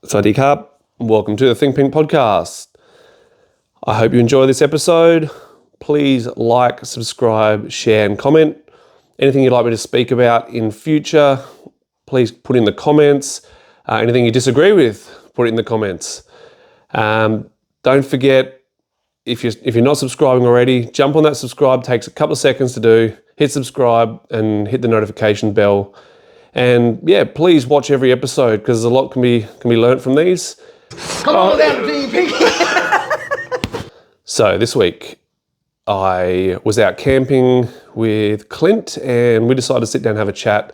Indelicato. Welcome to the Think Pink podcast. I hope you enjoy this episode. Please like, subscribe, share and comment. Anything you'd like me to speak about in future, please put in the comments. Anything you disagree with, put it in the comments. Don't forget, if you're not subscribing already, jump on that subscribe. It takes a couple of seconds to do. Hit subscribe and hit the notification bell. And yeah, please watch every episode because a lot can be learnt from these. Come on down to DP. So this week I was out camping with Clint and we decided to sit down and have a chat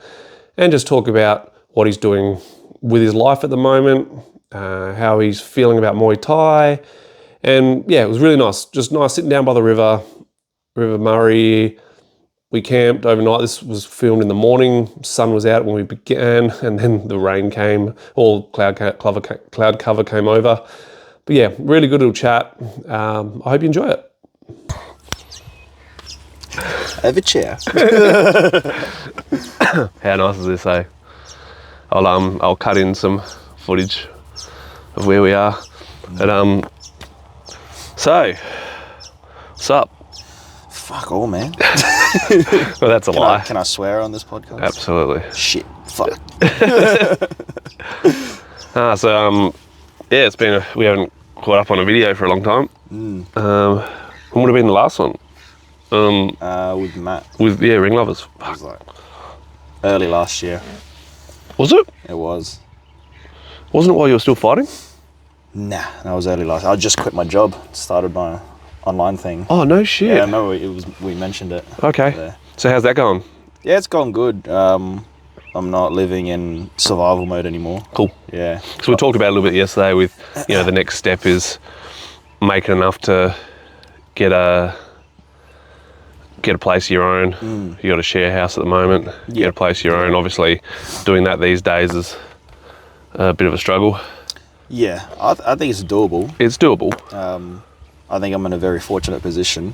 and just talk about what he's doing with his life at the moment, how he's feeling about Muay Thai. And yeah, it was really nice. Just nice sitting down by the River Murray. We camped overnight. This was filmed in the morning. Sun was out when we began, and then the rain came. All cloud cover came over. But yeah, really good little chat. I hope you enjoy it. Have a chair. How nice is this, eh? I'll cut in some footage of where we are. But so, what's up? Fuck all, man. Well, that's a lie. Can I swear on this podcast? Absolutely. Shit. Fuck. Yeah, it's been we haven't caught up on a video for a long time. When would have been the last one? With Matt. With Ring Lovers. It was like early last year. Was it? It was. Wasn't it while you were still fighting? Nah, that was early last. I just quit my job. Started my online thing. Oh no shit. Yeah, I remember we mentioned it. Okay. There. So how's that going? Yeah, it's gone good. I'm not living in survival mode anymore. Cool. Yeah. So we talked about it a little bit yesterday with, the next step is making enough to get a place of your own. You got a share house at the moment. Get a place of your own. Obviously, doing that these days is a bit of a struggle. Yeah, I think it's doable. It's doable. I think I'm in a very fortunate position.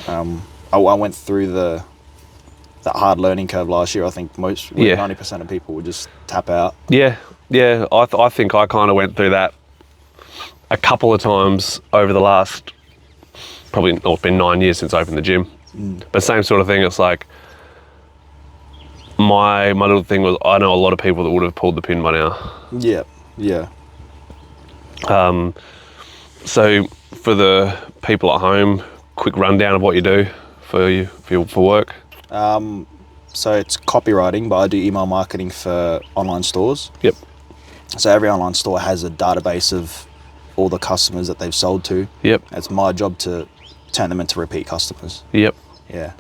I went through the hard learning curve last year. I think 90% of people would just tap out. Yeah. I think I kind of went through that a couple of times over the last, it's been 9 years since I opened the gym. But same sort of thing. It's like my little thing was, I know a lot of people that would have pulled the pin by now. Yeah. So for the people at home, quick rundown of what you do for work. So it's copywriting, but I do email marketing for online stores. Yep. So every online store has a database of all the customers that they've sold to. Yep. It's my job to turn them into repeat customers. Yep. Yeah.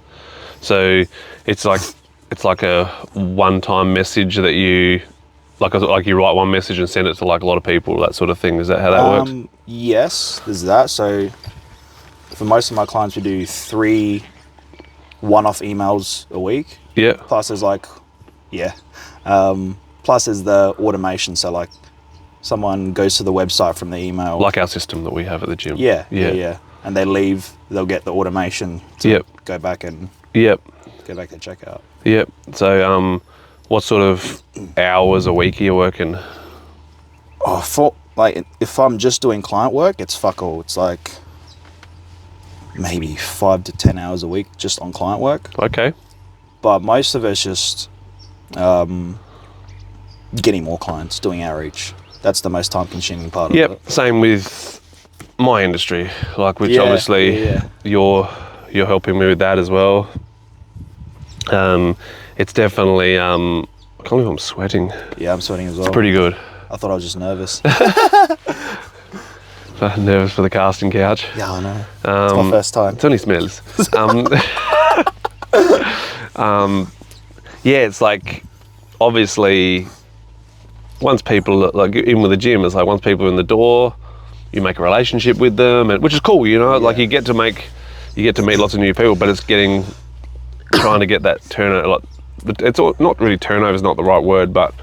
So it's like a one-time message that you like you write one message and send it to like a lot of people, that sort of thing. Is that how that works? Yes, there's that. So for most of my clients, we do 3 one-off emails a week. Yeah. Plus there's plus there's the automation. So like someone goes to the website from the email. Like our system that we have at the gym. Yeah. And they leave, they'll get the automation to go back and go back to checkout. Yep. So what sort of hours a week are you working? If I'm just doing client work, it's fuck all. It's like maybe 5 to 10 hours a week just on client work. Okay. But most of it's just getting more clients, doing outreach. That's the most time-consuming part of it. Yep. Same with my industry, which obviously you're helping me with that as well. It's definitely I can't believe I'm sweating. Yeah, I'm sweating as well. It's pretty good. I thought I was just nervous. Nervous for the casting couch. Yeah, I know. It's my first time. It's only smells. It's like obviously once people like in with the gym, it's like once people are in the door, you make a relationship with them, which is cool. Like you get to meet lots of new people, but it's trying to get that turnover. It's not really turnover is not the right word, but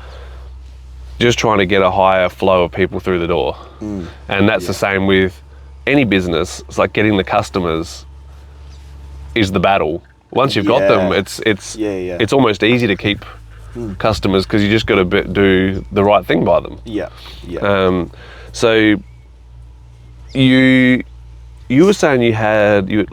just trying to get a higher flow of people through the door. And that's the same with any business. It's like getting the customers is the battle. Once you've got them, it's almost easy to keep customers because you just got to do the right thing by them. Yeah, yeah. So you were saying you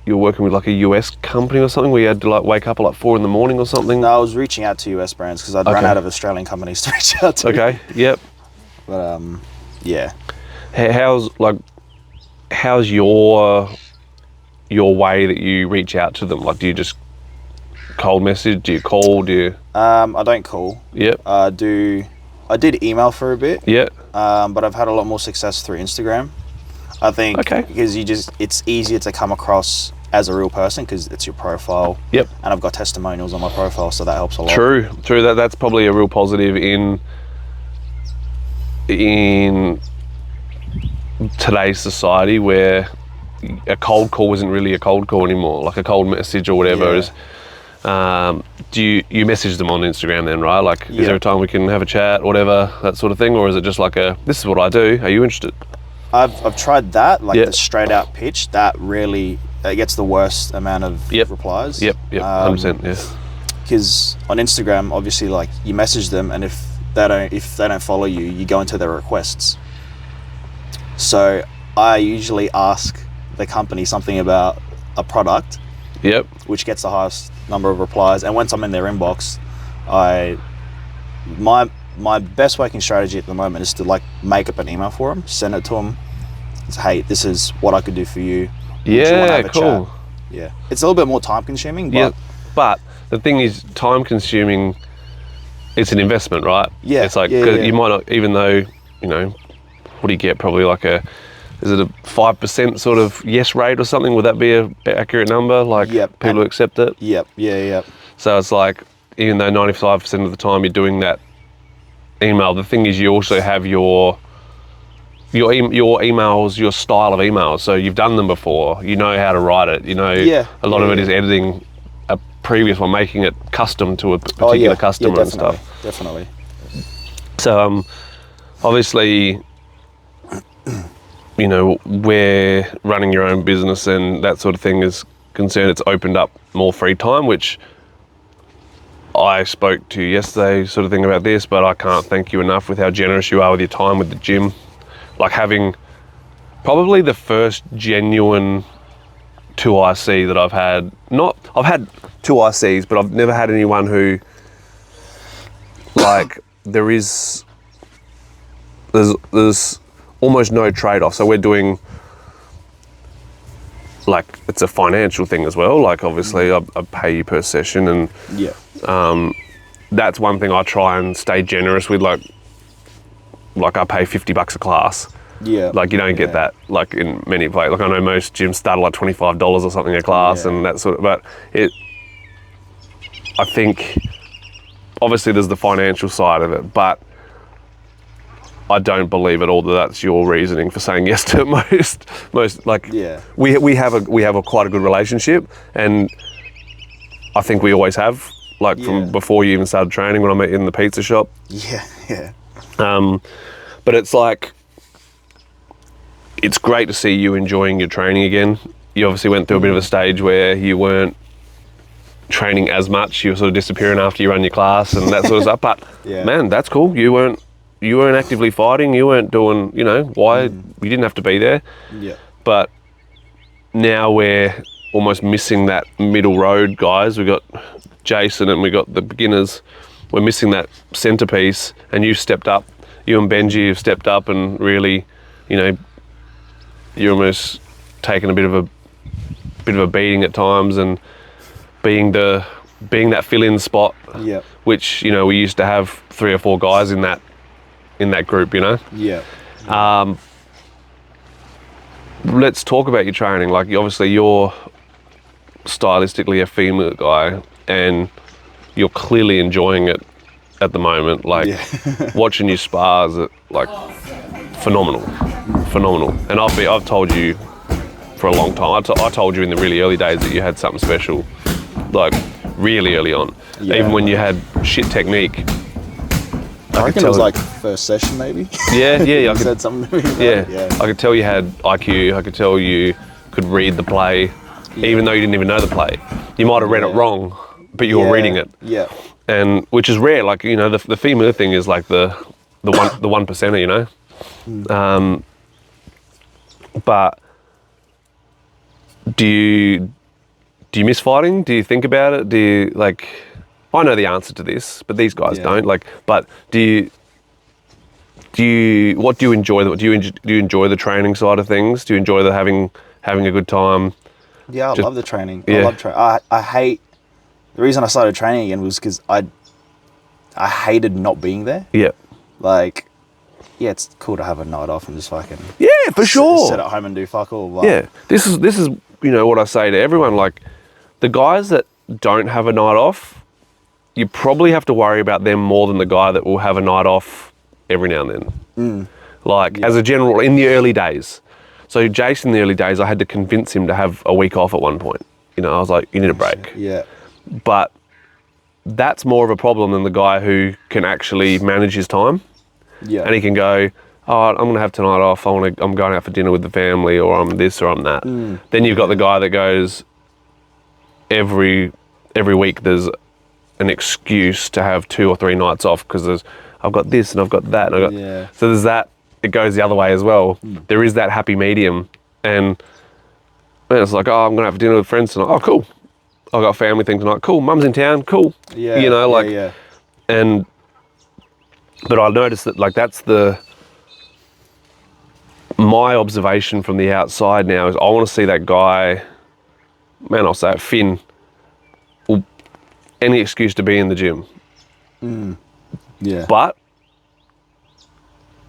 were working with like a US company or something where you had to like wake up at like 4 a.m. or something. No, I was reaching out to US brands because I'd run out of Australian companies to reach out to. Okay. Yep. But yeah. How's your way that you reach out to them? Like, do you just cold message? Do you call? Do you? I don't call. Yep. I did email for a bit. Yeah. But I've had a lot more success through Instagram. I think because it's easier to come across as a real person because it's your profile. Yep. And I've got testimonials on my profile, so that helps a lot. True. That's probably a real positive in today's society where a cold call isn't really a cold call anymore. Like a cold message or whatever is. Do you message them on Instagram then, right? Like, is there a time we can have a chat, whatever, that sort of thing, or is it just like this is what I do? Are you interested? I've tried that, like the straight out pitch. That really gets the worst amount of replies. Yep, 100%. Yeah. Because on Instagram, obviously, like you message them, and if they don't follow you, you go into their requests. So I usually ask the company something about a product. Yep. Which gets the highest number of replies, and once I'm in their inbox, my best working strategy at the moment is to like make up an email for them, send it to them. Say, hey, this is what I could do for you. Yeah, cool. Chat? Yeah, it's a little bit more time consuming, but the thing is, time consuming. It's an investment, right? Yeah, it's like you might not, even though what do you get? Probably like is it a 5% sort of yes rate or something? Would that be a accurate number? Like people who accept it? Yep. So it's like, even though 95% of the time you're doing that email, the thing is you also have your emails, your style of emails. So you've done them before. You know how to write it. A lot of it is editing a previous one, making it custom to a particular customer and stuff. Definitely. So obviously, where running your own business and that sort of thing is concerned, it's opened up more free time, which I spoke to you yesterday sort of thing about this, but I can't thank you enough with how generous you are with your time with the gym. Like having probably the first genuine 2IC that I've had. I've had 2ICs, but I've never had anyone who, like, there's almost no trade-off. So we're doing, like, it's a financial thing as well. Like, obviously I pay you per session, and that's one thing I try and stay generous with. Like I pay $50 a class. Yeah. Like you don't get that like in many places. Like I know most gyms start at like $25 or something a class and that sort of, but I think obviously there's the financial side of it, but I don't believe at all that that's your reasoning for saying yes to most like we have a quite a good relationship, and I think we always have, like from before you even started training, when I met you in the pizza shop. But it's like, it's great to see you enjoying your training again. You obviously went through a bit of a stage where you weren't training as much. You were sort of disappearing after you run your class and that sort of stuff. But man, that's cool. You weren't actively fighting. You weren't doing, why you didn't have to be there. Yeah. But now we're almost missing that middle road, guys. We got Jason and we got the beginners. We're missing that centerpiece, and you've stepped up. You and Benji have stepped up and really, you're almost taken a bit of a beating at times, and being that fill-in spot, which we used to have 3 or 4 guys in that group, Let's talk about your training. Like obviously you're stylistically a female guy, and you're clearly enjoying it at the moment. Like watching you spars, like phenomenal. And I've told you for a long time. I told you in the really early days that you had something special, like really early on. Even when you had shit technique. I reckon it was like first session maybe. Yeah. You said something to me about it. I could tell you had IQ. I could tell you could read the play, even though you didn't even know the play. You might have read it wrong, but you were reading it. Yeah. and which is rare. Like, you know, the female thing is like the 1%er, you know. But do you miss fighting? Do you think about it? Do you, like, I know the answer to this, but these guys don't. Like, but what do you enjoy? Do you enjoy the training side of things? Do you enjoy the having a good time? Yeah, I love the training. Yeah. I love training. I hate, the reason I started training again was because I hated not being there. Yeah. Like, yeah, it's cool to have a night off and just fucking For sure. sit at home and do fuck all. But Yeah, this is you know what I say to everyone. Like, the guys that don't have a night off, you probably have to worry about them more than the guy that will have a night off every now and then. Like, as a general, in the early days. So Jason, in the early days, I had to convince him to have a week off at one point. You know, I was like, you need a break. Yeah. But that's more of a problem than the guy who can actually manage his time. Yeah. And he can go, oh, I'm going to have tonight off. I'm going out for dinner with the family, or I'm this, or I'm that. Then you've got the guy that goes, every week there's an excuse to have 2 or 3 nights off because I've got this and I've got that. And so there's that. It goes the other way as well. There is that happy medium, and it's like, oh, I'm going to have dinner with friends tonight. Oh, cool. I've got a family thing tonight. Cool. Mum's in town. Cool. Yeah. You know, like, Yeah. But I noticed that, like, that's my observation from the outside now is I want to see that guy, man, I'll say it, Finn, any excuse to be in the gym. Yeah. But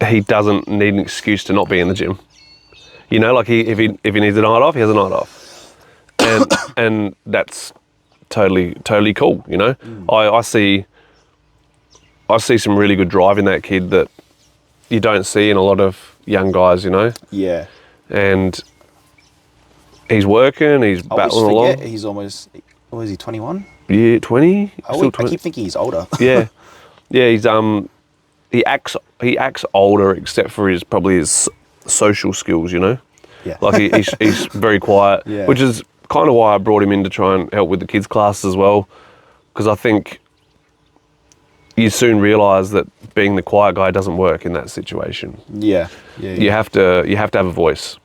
he doesn't need an excuse to not be in the gym. You know, like, if he needs a night off, he has a night off. And that's totally cool, you know? I see some really good drive in that kid that you don't see in a lot of young guys, you know? Yeah. And he's working, he's battling along. He's almost, what is he, 21? Yeah, 20? I keep thinking he's older. Yeah. Yeah, he acts older, except for his social skills, you know? Yeah. Like, he's very quiet, which is kind of why I brought him in to try and help with the kids' classes as well, because I think you soon realise that being the quiet guy doesn't work in that situation. Yeah. You have to have a voice,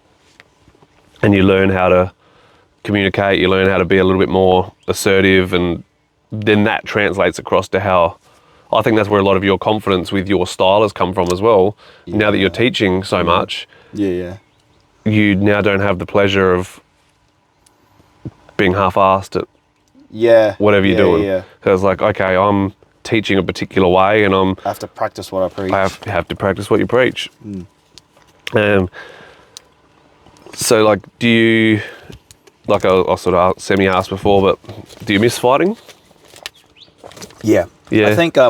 and you learn how to communicate. You learn how to be a little bit more assertive, and then that translates across to how. I think that's where a lot of your confidence with your style has come from as well. Yeah. Now that you're teaching so much, you now don't have the pleasure of being half-assed at whatever you're doing. Yeah. So it's like, okay, I'm teaching a particular way, and I have to practice what I preach. I have to practice what you preach. So, like, do you, like I sort of semi-asked before, but do you miss fighting? Yeah. Yeah. I think I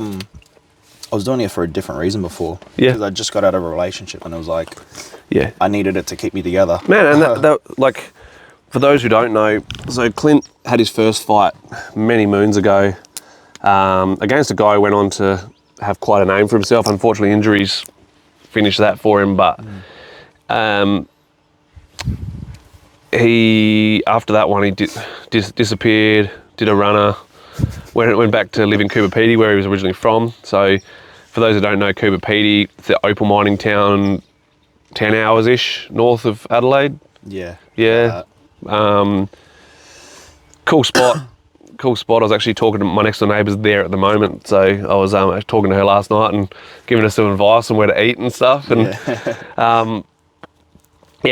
was doing it for a different reason before. Yeah. Because I just got out of a relationship, and it was like, yeah, I needed it to keep me together. Man, and that like, for those who don't know, so Clint had his first fight many moons ago against a guy who went on to have quite a name for himself. Unfortunately, injuries finished that for him, but he, after that one, he disappeared, did a runner, went back to live in Coober Pedy, where he was originally from. So for those who don't know, Coober Pedy, it's the opal mining town, 10 hours-ish north of Adelaide. Yeah. Cool spot. Cool spot. I was actually talking to my next door neighbours there at the moment. So I was talking to her last night and giving her some advice on where to eat and stuff. And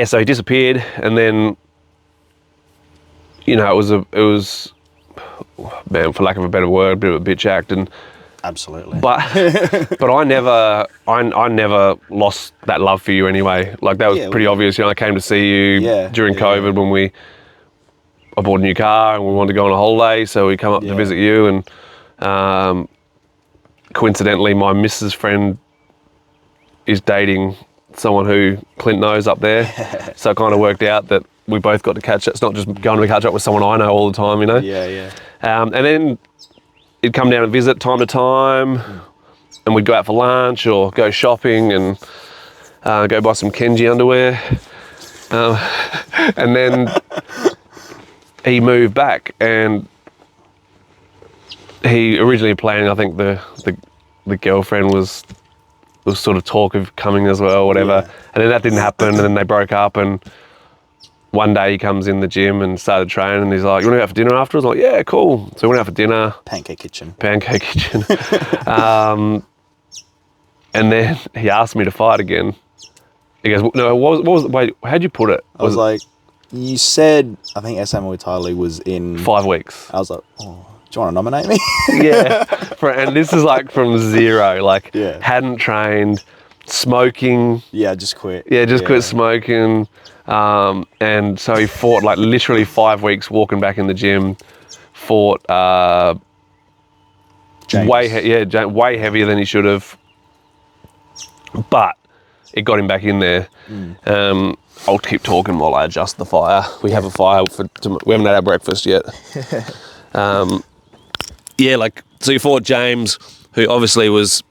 so he disappeared, and then, you know, it was, man, for lack of a better word, a bit of a bitch act. And absolutely. But I never lost that love for you anyway. Like, that was pretty obvious. You know, I came to see you during COVID when I bought a new car and we wanted to go on a holiday, so we come up to visit you, and coincidentally my missus friend is dating someone who Clint knows up there. So it kind of worked out that we both got to catch up. It's not just going to catch up with someone I know all the time, you know? And then he'd come down and visit time to time, and we'd go out for lunch or go shopping and go buy some Kenji underwear. And then he moved back, and he originally planned, I think the girlfriend was sort of talk of coming as well, whatever. Yeah. And then that didn't happen, and then they broke up, and one day he comes in the gym and started training, and he's like, "You want to go out for dinner afterwards?" I'm like, "Yeah, cool." So we went out for dinner. Pancake kitchen. And then he asked me to fight again. He goes, "No, what was wait, how'd you put it?" I was like, you said, I think SM Muay Thai League was in 5 weeks. I was like, oh, do you want to nominate me? Yeah. And this is like from zero, like Yeah. hadn't trained, smoking. Yeah, just quit. Yeah, just quit smoking. And so he fought like literally 5 weeks walking back in the gym, fought James. way heavier than he should have. But it got him back in there. I'll keep talking while I adjust the fire. We have a fire we haven't had our breakfast yet. Yeah, like, so you fought James, who obviously was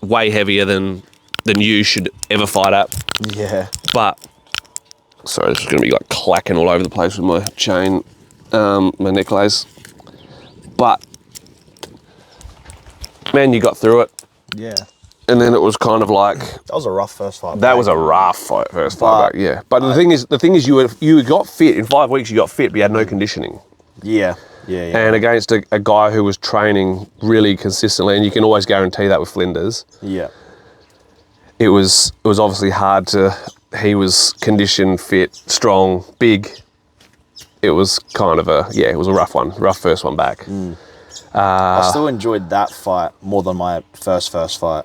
way heavier than you should ever fight at. Yeah. But, sorry, this is going to be like clacking all over the place with my chain, my necklace. But, man, you got through it. Yeah. And then it was kind of like, That was a rough first fight. that was a rough first fight back, yeah. But the thing is you got fit. In 5 weeks you got fit, but you had no conditioning. Yeah. And against a guy who was training really consistently, and you can always guarantee that with Flinders. Yeah. It was obviously hard to. He was conditioned, fit, strong, big. It was kind of it was a rough first one back. I still enjoyed that fight more than my first fight.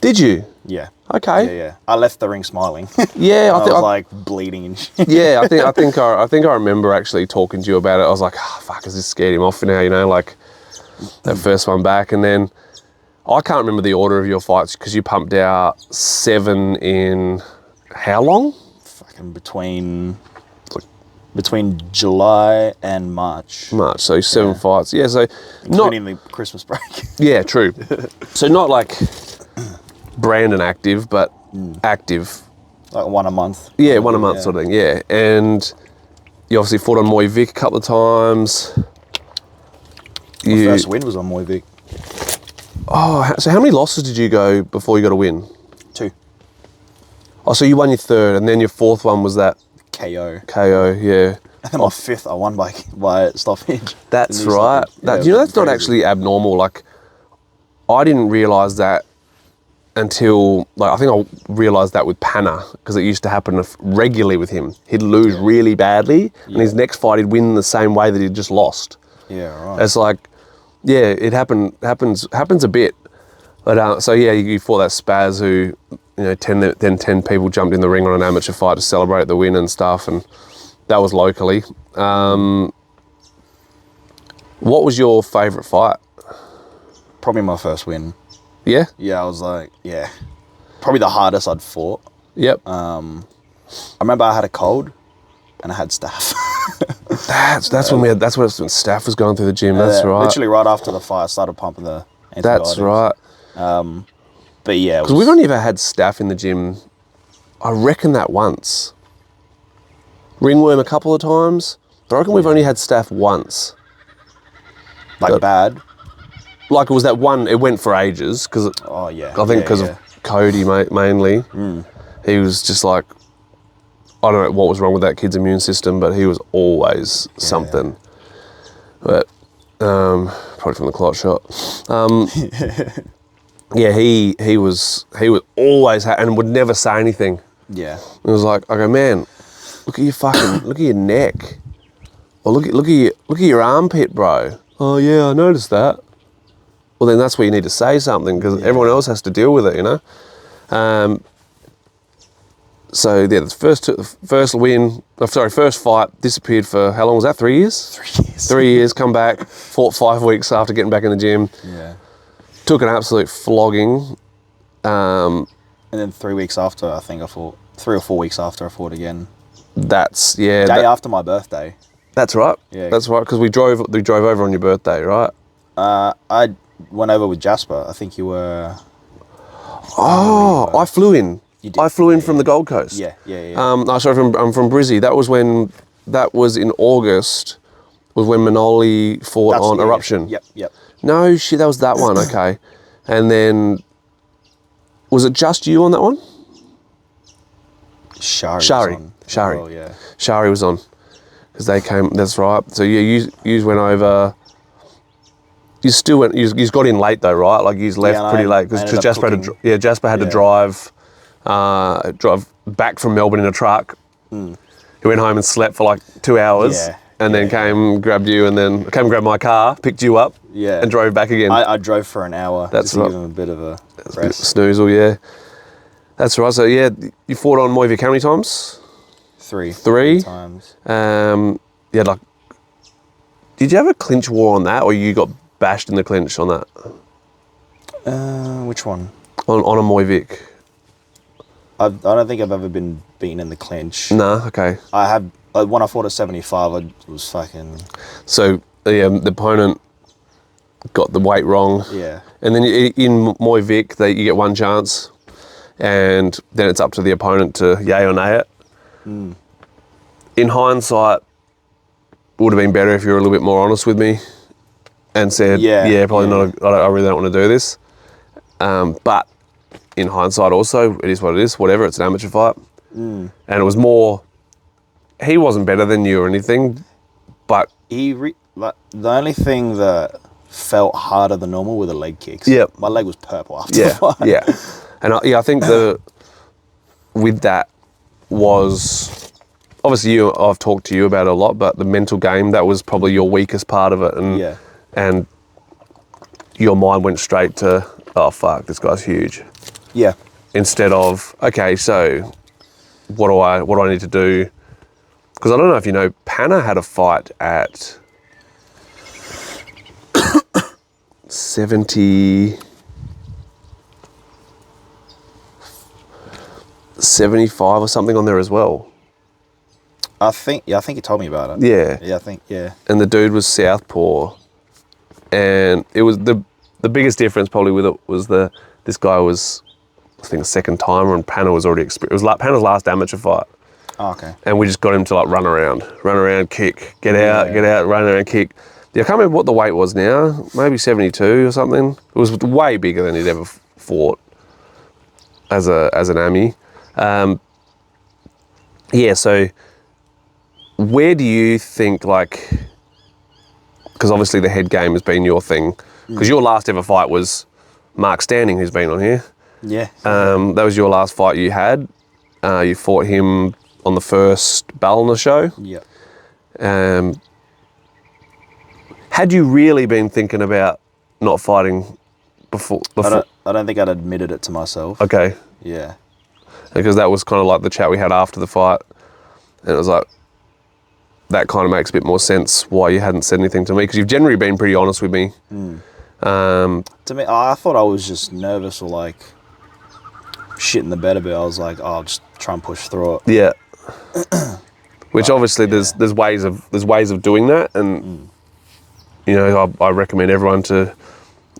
Did you? Yeah. Okay. Yeah. I left the ring smiling. Yeah, I was like bleeding and shit. Yeah, I think I remember actually talking to you about it. I was like, oh, fuck, has this scared him off now? You know, like that first one back, and then I can't remember the order of your fights because you pumped out 7 in how long? Fucking between July and March. So 7 fights. Yeah, so Including the Christmas break. Yeah, true. So not like brand and active, but active. Like one a month. Yeah, one a month sort of thing, yeah. And you obviously fought on Muay Vic a couple of times. My first win was on Muay Vic. Oh, so how many losses did you go before you got a win? 2. Oh, so you won your 3rd, and then your 4th one was that KO. KO, yeah. And then my 5th I won by stoppage. That's right. Stoppage. You know, that's not actually abnormal. Like, I didn't realise that until, like, I think I realised that with Panna, because it used to happen regularly with him. He'd lose really badly, and his next fight he'd win the same way that he'd just lost. Yeah, right. It's like, yeah, it happens a bit. But, so yeah, you fought that Spaz who, you know, 10 people jumped in the ring on an amateur fight to celebrate the win and stuff, and that was locally. What was your favourite fight? Probably my first win. Yeah? Yeah, I was like, yeah. Probably the hardest I'd fought. Yep. I remember I had a cold and I had staph. That's when Staph was going through the gym. That's right. Literally right after the fight, I started pumping the antibiotics. That's right. But yeah, Because we've only ever had Staph in the gym, I reckon that once. Ringworm a couple of times, but I reckon we've only had Staph once. like bad. Like it was that one, it went for ages, because Oh yeah. I think because of Cody mainly. He was just like, I don't know what was wrong with that kid's immune system, but he was always something. But probably from the clot shot. Yeah, he was always and would never say anything. Yeah. It was like, I go, man, look at your fucking, look at your neck, or look at your armpit, bro. Oh yeah, I noticed that. Well, then that's where you need to say something, because everyone else has to deal with it, you know. So yeah, the first fight, disappeared for how long was that? 3 years. 3 years. 3 years. Come back, fought 5 weeks after getting back in the gym. Yeah. Took an absolute flogging. And then 3 weeks after, I think I fought. 3 or 4 weeks after, I fought again. That's Day after my birthday. That's right. Yeah. That's right. Because we drove over on your birthday, right? I went over with Jasper. I think you were. Oh, I flew in. You did. I flew in from the Gold Coast. Yeah. No, sorry, I'm from Brizzy. That was in August. Was when Manoli fought on Eruption. Yep. No, shit, that was that one, okay. And then, was it just you on that one? Shari. Shari. Oh, yeah. Shari was on, because they came, that's right. So yeah, you went over, you still went, you got in late though, right? Like you left Yeah, pretty late, because Jasper had to drive back from Melbourne in a truck. He went home and slept for like 2 hours, and then came, grabbed you, and then came and grabbed my car, picked you up, and drove back again. I drove for an hour That's just to right. give him a bit of a rest. Snoozle, yeah. That's right. So yeah, you fought on Muay Thai how many times? Three times. Yeah, like, did you have a clinch war on that, or you got bashed in the clinch on that? Which one? On a Muay Vic? I don't think I've ever been beaten in the clinch. Nah, okay. I have, when I fought at 75, I was fucking... So, yeah, the opponent got the weight wrong. Yeah. And then in Muay Vic, you get one chance, and then it's up to the opponent to yay or nay it. In hindsight, it would have been better if you were a little bit more honest with me and said, probably not, I really don't want to do this. But in hindsight also, it is what it is, whatever, it's an amateur fight. And it was more, he wasn't better than you or anything, but... the only thing that felt harder than normal were the leg kicks. Yep. My leg was purple after the fight. Yeah. And I think with that was, obviously I've talked to you about it a lot, but the mental game, that was probably your weakest part of it. And your mind went straight to, oh fuck, this guy's huge. Yeah. Instead of, okay, so what do I need to do? Because I don't know if you know, Panna had a fight at 75 or something on there as well. I think you told me about it. Yeah. And the dude was southpaw, and it was the biggest difference probably with it was this guy was, I think, a second timer, and Panna was already experienced. It was like Panna's last amateur fight. Oh, okay. And we just got him to like run around, kick, get out, run around, kick. Yeah, I can't remember what the weight was now, maybe 72 or something. It was way bigger than he'd ever fought as an Ami. So where do you think, like, because obviously the head game has been your thing, because your last ever fight was Mark Standing, who's been on here. Yeah. That was your last fight you had. You fought him on the first Ballina show. Yeah. Had you really been thinking about not fighting before? I don't think I'd admitted it to myself. Okay. Yeah. Because that was kind of like the chat we had after the fight. And it was like, that kind of makes a bit more sense why you hadn't said anything to me, because you've generally been pretty honest with me. To me, I thought I was just nervous or like shit in the bed a bit. I was like, oh, I'll just try and push through it. Yeah. Which obviously there's ways of doing that, and you know, I recommend everyone to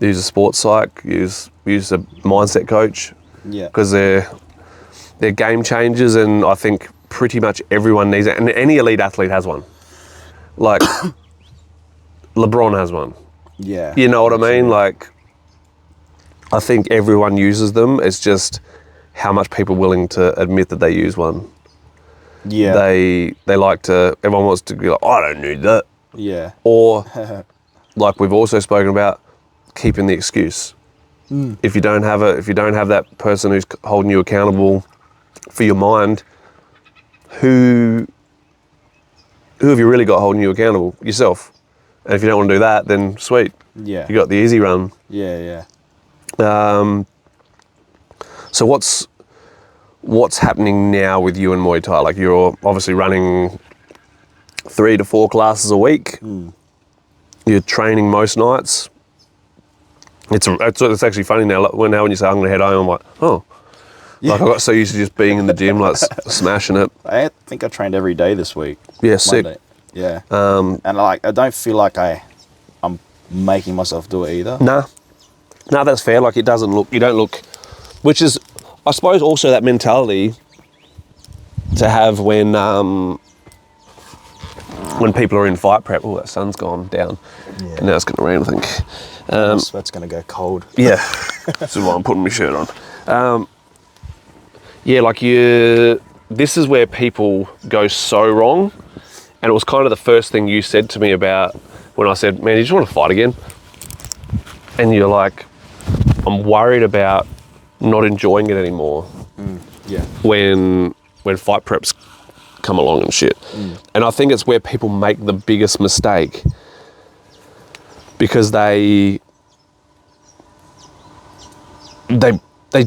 use a sports psych, use a mindset coach. Yeah. Because they're game changers, and I think pretty much everyone needs it, and any elite athlete has one. Like LeBron has one. Yeah. You know what I mean? Like, I think everyone uses them. It's just how much people are willing to admit that they use one. Yeah. They like to, everyone wants to be like, I don't need that. Yeah. Or, like we've also spoken about, keeping the excuse. If you don't have that person who's holding you accountable for your mind, who have you really got holding you accountable? Yourself. And if you don't want to do that, then sweet. Yeah. You got the easy run. Yeah. So what's happening now with you and Muay Thai? Like, you're obviously running 3 to 4 classes a week. You're training most nights. It's actually funny now. When you say I'm going to head home, I'm like, oh. Yeah. Like, I got so used to just being in the gym, like smashing it. I think I trained every day this week. Yeah, sick. Monday. Yeah. And like, I don't feel like I'm making myself do it either. Nah, that's fair. Like, you don't look, which is, I suppose, also that mentality to have when people are in fight prep. Oh, that sun's gone down. Yeah. And now it's going to rain, I think. That's going to go cold. Yeah, this is why I'm putting my shirt on. Yeah, like this is where people go so wrong. And it was kind of the first thing you said to me about when I said, man, you just want to fight again? And you're like, I'm worried about not enjoying it anymore. Yeah. When fight preps come along and shit. And I think it's where people make the biggest mistake, because they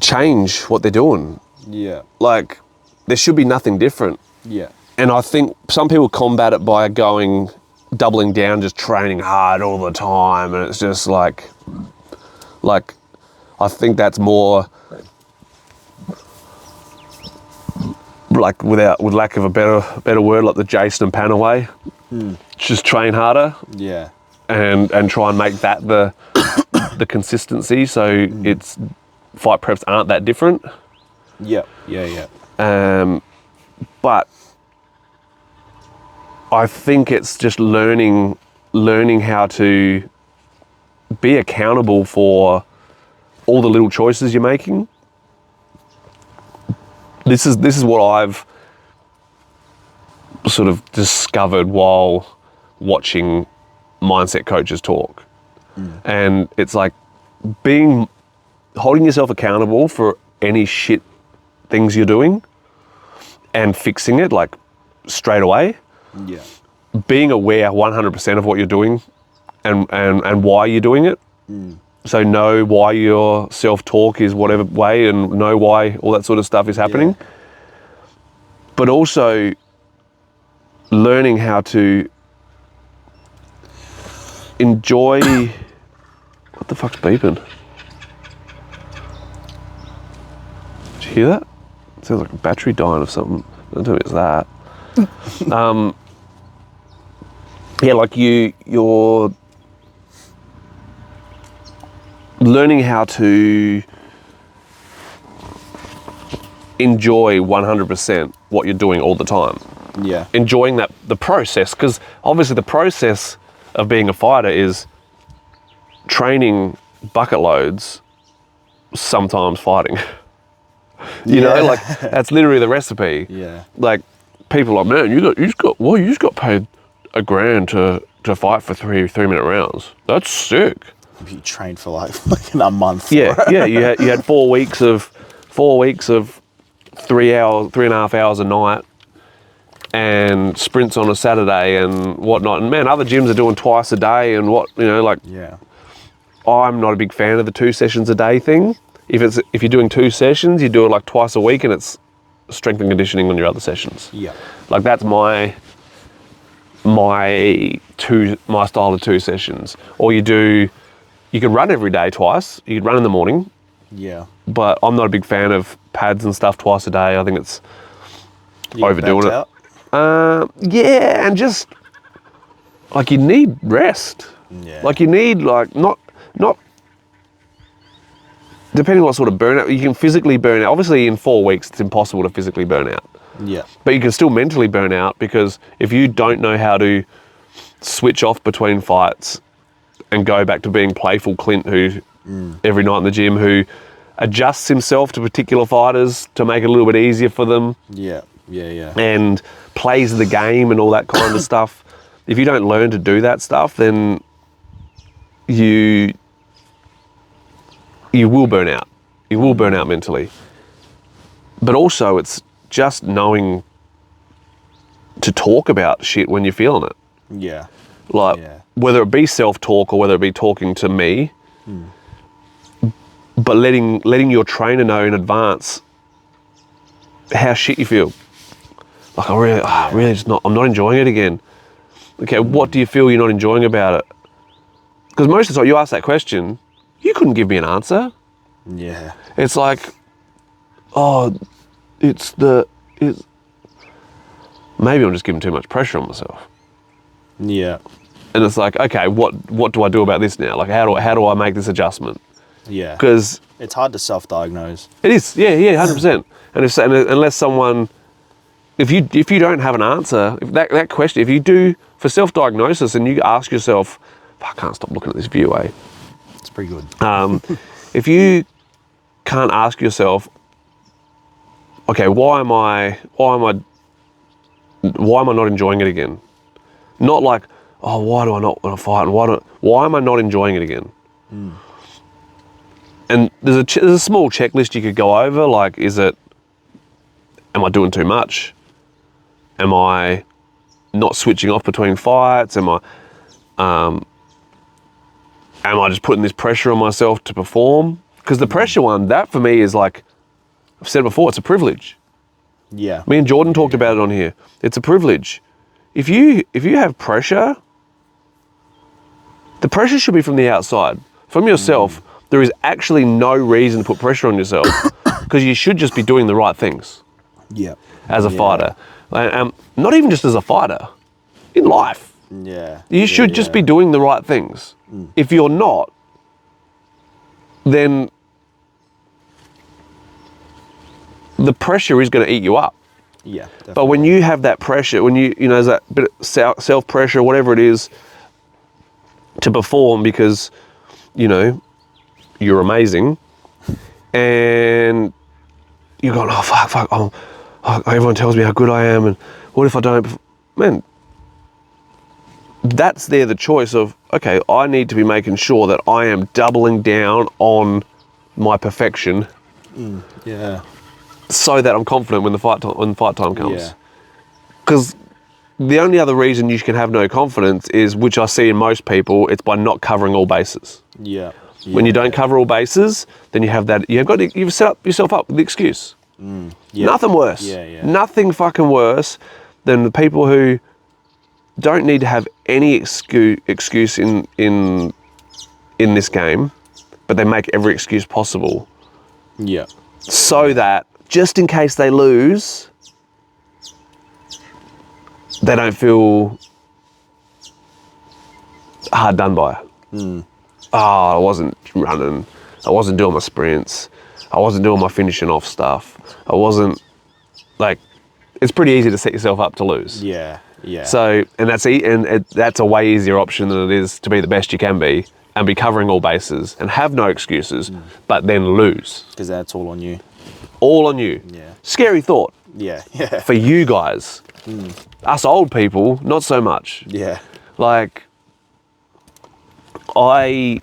change what they're doing. Yeah. Like, there should be nothing different. Yeah. And I think some people combat it by doubling down, just training hard all the time. And it's just like, I think that's more, like, with lack of a better word, like the Jason and Pan way. Just train harder. Yeah. And try and make that the consistency, so it's fight preps aren't that different. Yeah. Yeah. But I think it's just learning how to be accountable for all the little choices you're making. This is what I've sort of discovered while watching mindset coaches talk. And it's like holding yourself accountable for any shit things you're doing and fixing it like straight away. Yeah. Being aware 100% of what you're doing and why you're doing it. So know why your self-talk is whatever way, and know why all that sort of stuff is happening. Yeah. But also learning how to enjoy... What the fuck's beeping? Did you hear that? It sounds like a battery dying or something. I don't know if it's that. Yeah, like you're learning how to enjoy 100% what you're doing all the time. Yeah. Enjoying the process, because obviously the process of being a fighter is training bucket loads, sometimes fighting. You know, like that's literally the recipe. Yeah. Like people are like, man, you just got paid $1,000 to fight for three minute rounds. That's sick. You trained for like a month. Yeah. You had 4 weeks of 3.5 hours a night, and sprints on a Saturday and whatnot. And man, other gyms are doing twice a day and Yeah. I'm not a big fan of the 2 sessions a day thing. If you're doing 2 sessions, you do it like twice a week, and it's strength and conditioning on your other sessions. Yeah. Like that's my style of 2 sessions. Or you can run every day twice. You could run in the morning. Yeah. But I'm not a big fan of pads and stuff twice a day. I think it's overdoing it. Yeah, and just like you need rest. Yeah. Like you need not depending on what sort of burnout, you can physically burn out. Obviously in 4 weeks it's impossible to physically burn out. Yeah. But you can still mentally burn out, because if you don't know how to switch off between fights and go back to being playful Clint, who every night in the gym, who adjusts himself to particular fighters to make it a little bit easier for them. Yeah. And plays the game and all that kind of stuff. If you don't learn to do that stuff, then you will burn out. You will burn out mentally. But also it's just knowing to talk about shit when you're feeling it. Yeah. Like whether it be self-talk or whether it be talking to me, but letting your trainer know in advance how shit you feel. Like I'm not enjoying it again. Okay, what do you feel you're not enjoying about it? Because most of the time you ask that question, you couldn't give me an answer. Yeah. It's like, maybe I'm just giving too much pressure on myself. Yeah. And it's like, okay, what do I do about this now? Like, how do I make this adjustment? Yeah. Because it's hard to self-diagnose. it is, 100%. And unless someone, if you don't have an answer, if that question, if you do for self-diagnosis and you ask yourself, I can't stop looking at this view, Pretty good. If you can't ask yourself, okay, why am I not enjoying it again? Not like, oh, why do I not want to fight? And why am I not enjoying it again? And there's a small checklist you could go over. Like, am I doing too much? Am I not switching off between fights? Am I just putting this pressure on myself to perform? Because the pressure one, that for me is like, I've said before, it's a privilege. Yeah. Me and Jordan talked about it on here. It's a privilege. If you have pressure, the pressure should be from the outside. From yourself, there is actually no reason to put pressure on yourself because you should just be doing the right things. Yeah. As a fighter. Not even just as a fighter, in life. Yeah. You should just be doing the right things. If you're not, then the pressure is going to eat you up. Yeah. Definitely. But when you have that pressure, when there's that bit of self-pressure, whatever it is, to perform because, you're amazing, and you're going, oh, fuck, everyone tells me how good I am, and what if I don't? Man, that's the choice of, okay, I need to be making sure that I am doubling down on my perfection. Yeah. So that I'm confident when the fight time comes. Yeah. Because the only other reason you can have no confidence is, which I see in most people, it's by not covering all bases. Yeah. When you don't cover all bases, then you have that. You've set up yourself up with the excuse. Nothing worse. Nothing fucking worse than the people who don't need to have any excuse in this game, but they make every excuse possible. Yeah. So that just in case they lose, they don't feel hard done by. Oh, I wasn't running. I wasn't doing my sprints. I wasn't doing my finishing off stuff. I wasn't, like, it's pretty easy to set yourself up to lose. Yeah, yeah. So, and that's a way easier option than it is to be the best you can be and be covering all bases and have no excuses, but then lose. Because that's all on you. All on you. Yeah. Scary thought. Yeah, yeah. For you guys. Us old people, not so much. Yeah. Like, I've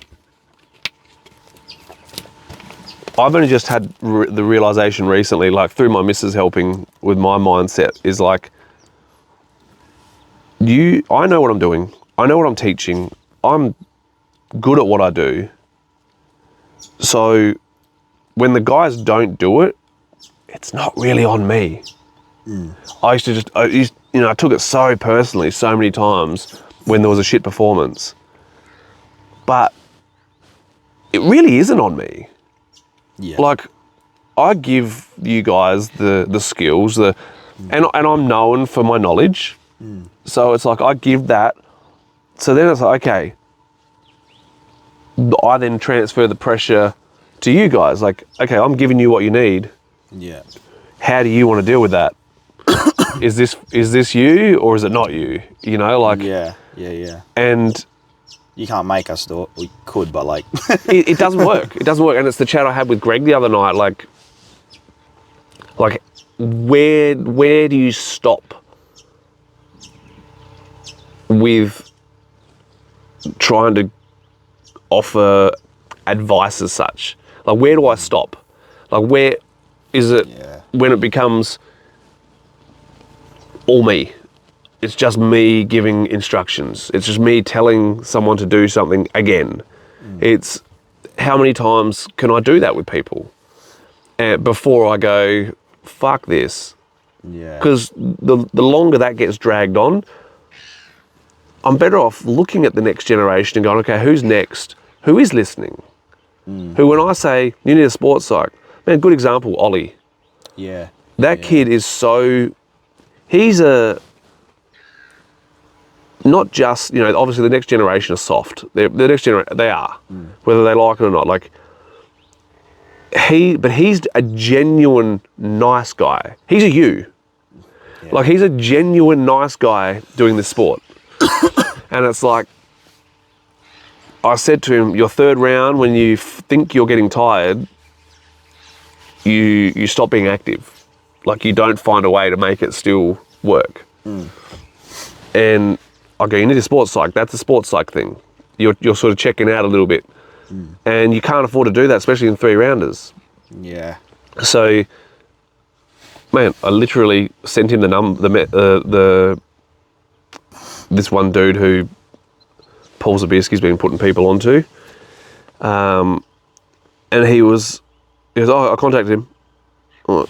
only just had the realization recently, like through my missus helping with my mindset, is like, I know what I'm doing. I know what I'm teaching. I'm good at what I do. So when the guys don't do it, it's not really on me. I took it so personally so many times when there was a shit performance. But it really isn't on me. Yeah. Like, I give you guys the skills, and I'm known for my knowledge. So it's like I give that. So then it's like, okay, I then transfer the pressure to you guys. Like, okay, I'm giving you what you need. Yeah. How do you want to deal with that? Is this you or is it not you? Like. Yeah, yeah, yeah. And you can't make us do it. We could, but like it doesn't work. It doesn't work. And it's the chat I had with Greg the other night. Like where do you stop with trying to offer advice as such? Like, where do I stop? Like, where is it when it becomes all me? It's just me giving instructions. It's just me telling someone to do something again. It's how many times can I do that with people before I go, fuck this? Yeah. Because the longer that gets dragged on, I'm better off looking at the next generation and going, okay, who's next? Who is listening? Who, when I say, you need a sports psych, man, good example, Ollie. Yeah. That kid is he's not just, obviously the next generation are soft. The next generation, they are, whether they like it or not. Like, but he's a genuine nice guy. He's a you. Yeah. Like, he's a genuine nice guy doing this sport. And it's like, I said to him, your third round, when you think you're getting tired, you stop being active. Like, you don't find a way to make it still work. And I go, you need a sports psych. That's a sports psych thing. You're sort of checking out a little bit. And you can't afford to do that, especially in 3-rounders. Yeah. So, man, I literally sent him this one dude who Paul Zabierski's been putting people onto. And he goes, oh, I contacted him. I'm like,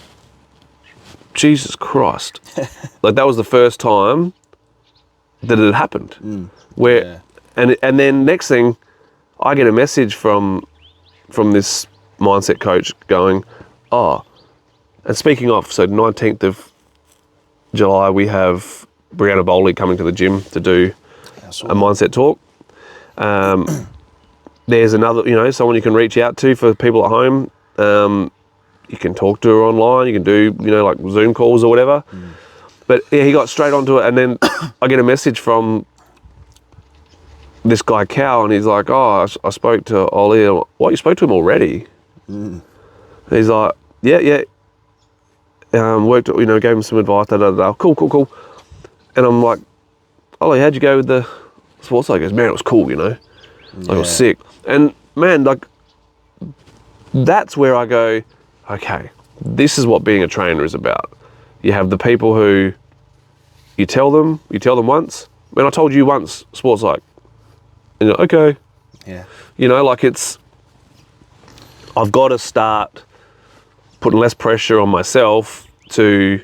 Jesus Christ. Like, that was the first time that it had happened. And then next thing, I get a message from this mindset coach going, oh, and speaking of, so 19th of July, we have Brianna Bowley coming to the gym to do a mindset talk. There's another, someone you can reach out to for people at home. You can talk to her online. You can do, like Zoom calls or whatever. But yeah, he got straight onto it. And then I get a message from this guy, Cal, and he's like, oh, I spoke to Ollie. What, you spoke to him already? He's like, yeah. Worked, gave him some advice, Cool. And I'm like, Ollie, how'd you go with the sports psych? He goes, man, it was cool, Like, it was sick. And man, like, that's where I go, okay, this is what being a trainer is about. You have the people who you tell them once. Man, I told you once, sports psych. And you're like, okay. Yeah. Like, I've got to start putting less pressure on myself to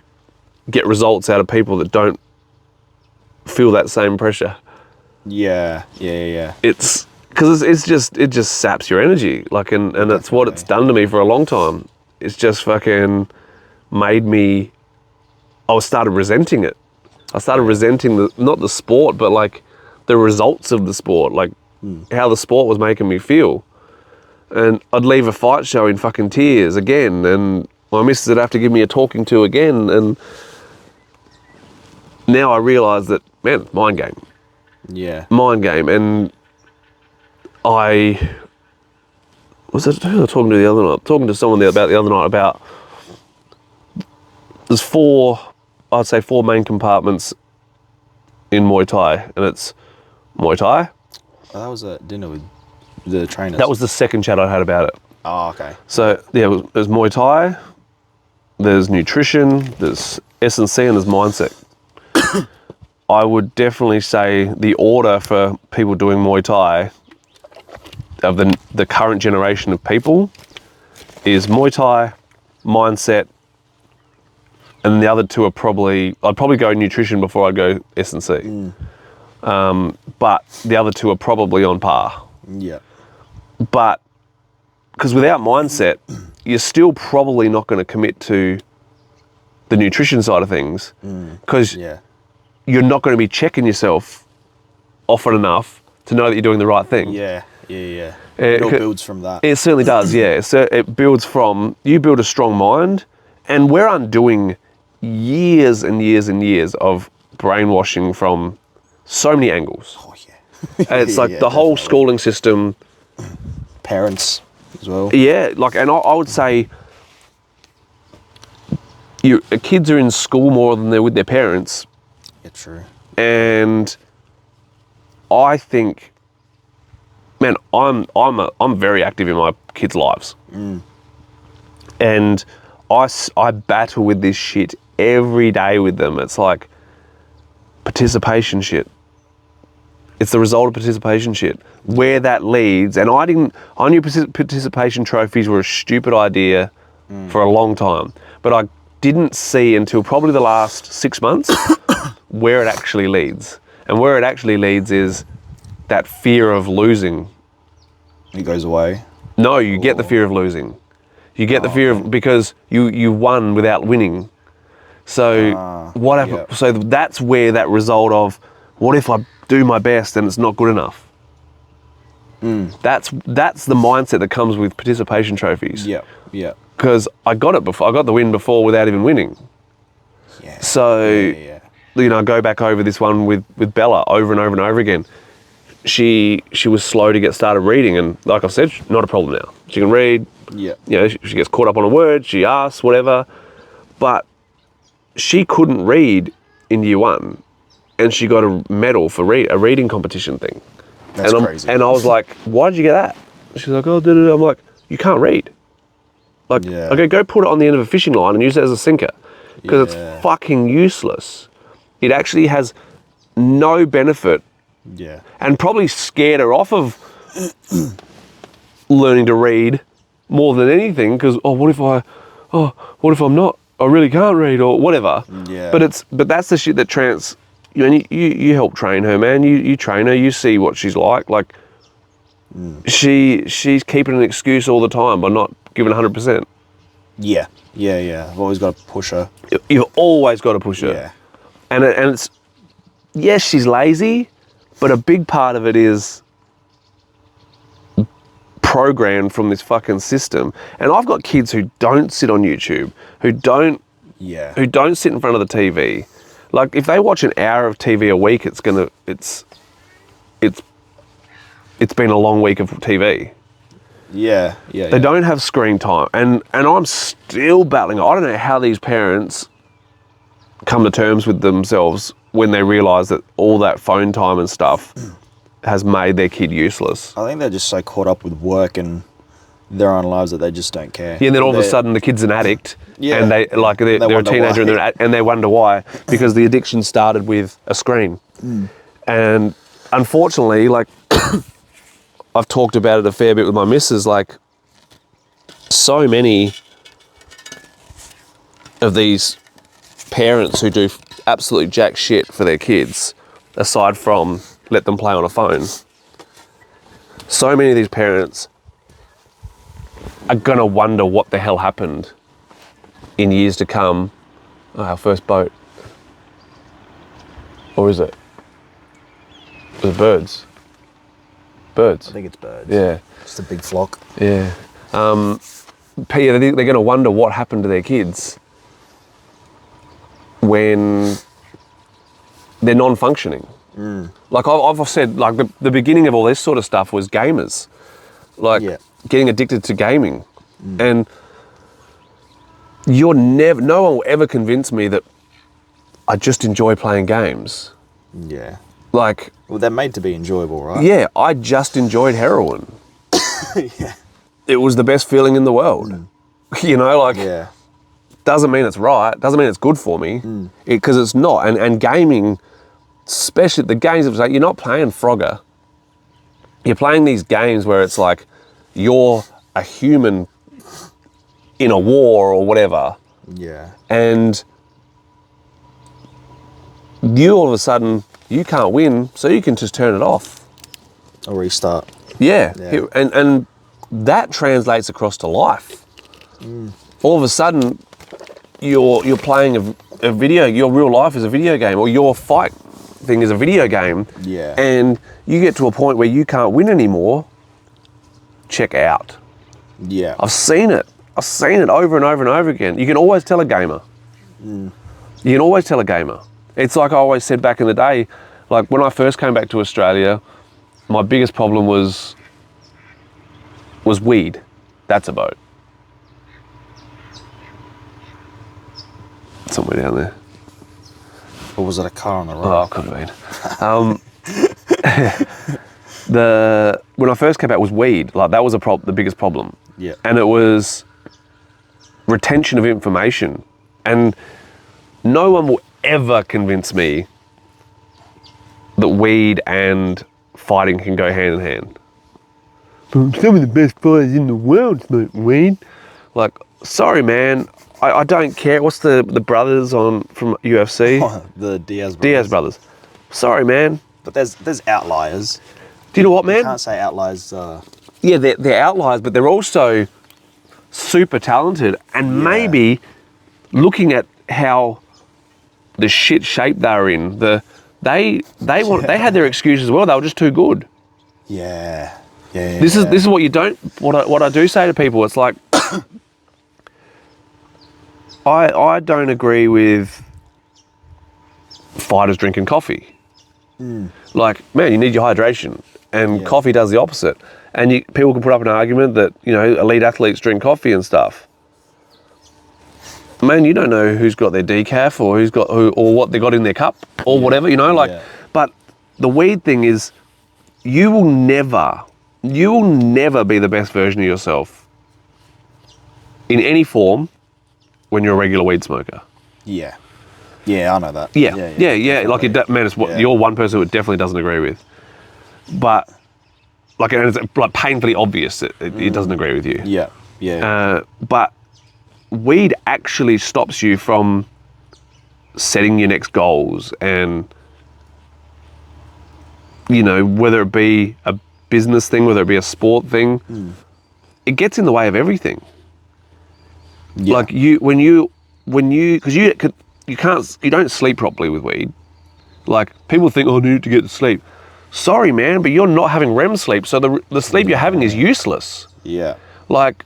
get results out of people that don't feel that same pressure. Yeah. It's because it just saps your energy. Like, and that's what it's done to me for a long time. It's just fucking made me, I started resenting it. I started resenting not the sport, but like the results of the sport, like how the sport was making me feel. And I'd leave a fight show in fucking tears again, and my missus would have to give me a talking to again. And now I realise that, man, it's mind game. Yeah. Mind game. And who was I talking to the other night? Talking to someone about the other night about, there's four main compartments in Muay Thai, and it's Muay Thai. Oh, that was at dinner with the trainers. That was the second chat I had about it. Oh, okay. So yeah, there's Muay Thai, there's nutrition, there's S&C, and there's mindset. I would definitely say the order for people doing Muay Thai of the current generation of people is Muay Thai, mindset, and the other two are I'd probably go nutrition before I'd go S&C. But the other two are probably on par. Yeah. But because without mindset, you're still probably not going to commit to the nutrition side of things, because you're not going to be checking yourself often enough to know that you're doing the right thing. Yeah. It all builds from that. It certainly does, yeah. So it builds from, you build a strong mind, and we're undoing years and years and years of brainwashing from so many angles. Oh, yeah. And it's like the whole schooling system. Parents as well. Yeah, like, and I would say kids are in school more than they're with their parents. Yeah, true. And I think, man, I'm very active in my kids' lives. And I battle with this shit every day with them. It's like participation shit. It's the result of participation shit. Where that leads, and I knew participation trophies were a stupid idea for a long time, but I didn't see until probably the last 6 months where it actually leads. And where it actually leads is that fear of losing. It goes away. No, you get the fear of losing. You get the fear of, because you won without winning. So what happened? Yeah. So that's where that result of, what if I do my best and it's not good enough? That's the mindset that comes with participation trophies. Yeah. Because I got it before. I got the win before without even winning. Yeah. So, I go back over this one with Bella over and over and over again. she was slow to get started reading, and like I've said, not a problem now. She can read. Yeah. You know, she gets caught up on a word, she asks, whatever. But she couldn't read in year 1, and she got a medal for a reading competition thing. That's crazy. And I was like, why did you get that? She's like, oh, da-da-da. I'm like, you can't read. Like, Yeah. okay, go put it on the end of a fishing line and use it as a sinker. Because it's fucking useless. It actually has no benefit. Yeah. And probably scared her off of learning to read more than anything. Because, what if I'm not? I really can't read or whatever. Yeah. But that's the shit that you help train her, man. You train her, you see what she's like. Like, she's keeping an excuse all the time by not giving 100%. Yeah. I've always got to push her. You've always got to push her. Yeah. And it's, yes, she's lazy, but a big part of it is programmed from this fucking system. And I've got kids who don't sit on YouTube, who don't sit in front of the TV. Like, if they watch an hour of TV a week, it's been a long week of TV. Yeah. They don't have screen time. And I'm still battling. I don't know how these parents come to terms with themselves when they realise that all that phone time and stuff has made their kid useless. I think they're just so caught up with work and their own lives that they just don't care. Yeah, and then all of a sudden the kid's an addict, and they're a teenager and they wonder why, because the addiction started with a screen. And unfortunately, like, I've talked about it a fair bit with my missus, like, so many of these parents who do absolute jack shit for their kids, aside from let them play on a phone, so many of these parents are gonna wonder what the hell happened in years to come. Oh, our first boat. Or is it? The birds. Birds. I think it's birds. Yeah. Just a big flock. Yeah. They're going to wonder what happened to their kids when they're non-functioning. Like I've said, like the beginning of all this sort of stuff was gamers. Like getting addicted to gaming. And no one will ever convince me that I just enjoy playing games. Yeah. Like, well, they're made to be enjoyable, right? Yeah, I just enjoyed heroin. Yeah. It was the best feeling in the world. You know, like, doesn't mean it's right, doesn't mean it's good for me, because it's not. And gaming, especially the games, it's like, you're not playing Frogger. You're playing these games where it's like, you're a human in a war or whatever. Yeah. And you all of a sudden, you can't win, so you can just turn it off. Or restart. Yeah. And that translates across to life. All of a sudden, you're playing a video, your real life is a video game, or your fight thing is a video game. Yeah. And you get to a point where you can't win anymore, check out. Yeah. I've seen it over and over and over again. You can always tell a gamer. You can always tell a gamer. It's like I always said back in the day, like when I first came back to Australia, my biggest problem was weed. That's a boat. Somewhere down there. Or was it a car on the road? Oh, it could have been. When I first came back was weed. Like that was the biggest problem. Yeah. And it was retention of information. And no one will ever convince me that weed and fighting can go hand in hand. Some of the best fighters in the world smoke weed. Like, sorry, man. I don't care. What's the brothers from UFC? Oh, the Diaz brothers. Diaz brothers. Sorry, man. But there's outliers. Do you know what, man? You can't say outliers. Yeah, they're outliers, but they're also super talented. And maybe looking at how the shit shape they were in, they had their excuses as well. They were just too good. Yeah. This is what you don't. What I do say to people, it's like I don't agree with fighters drinking coffee. Like, man, you need your hydration, and coffee does the opposite. And people can put up an argument that, you know, elite athletes drink coffee and stuff. Man, you don't know who's got their decaf or what they got in their cup or whatever, you know, like. But the weed thing is, you will never be the best version of yourself in any form when you're a regular weed smoker. Yeah. Yeah, I know that. Yeah. Like, man, it's what you're one person who it definitely doesn't agree with. But, like, and it's like painfully obvious it doesn't agree with you. Yeah. But weed actually stops you from setting your next goals, and, you know, whether it be a business thing, whether it be a sport thing, it gets in the way of everything. Yeah. Like because you don't sleep properly with weed. Like, people think, oh, I need to get to sleep. Sorry, man, but you're not having REM sleep, so the sleep you're having is useless. Yeah. Like,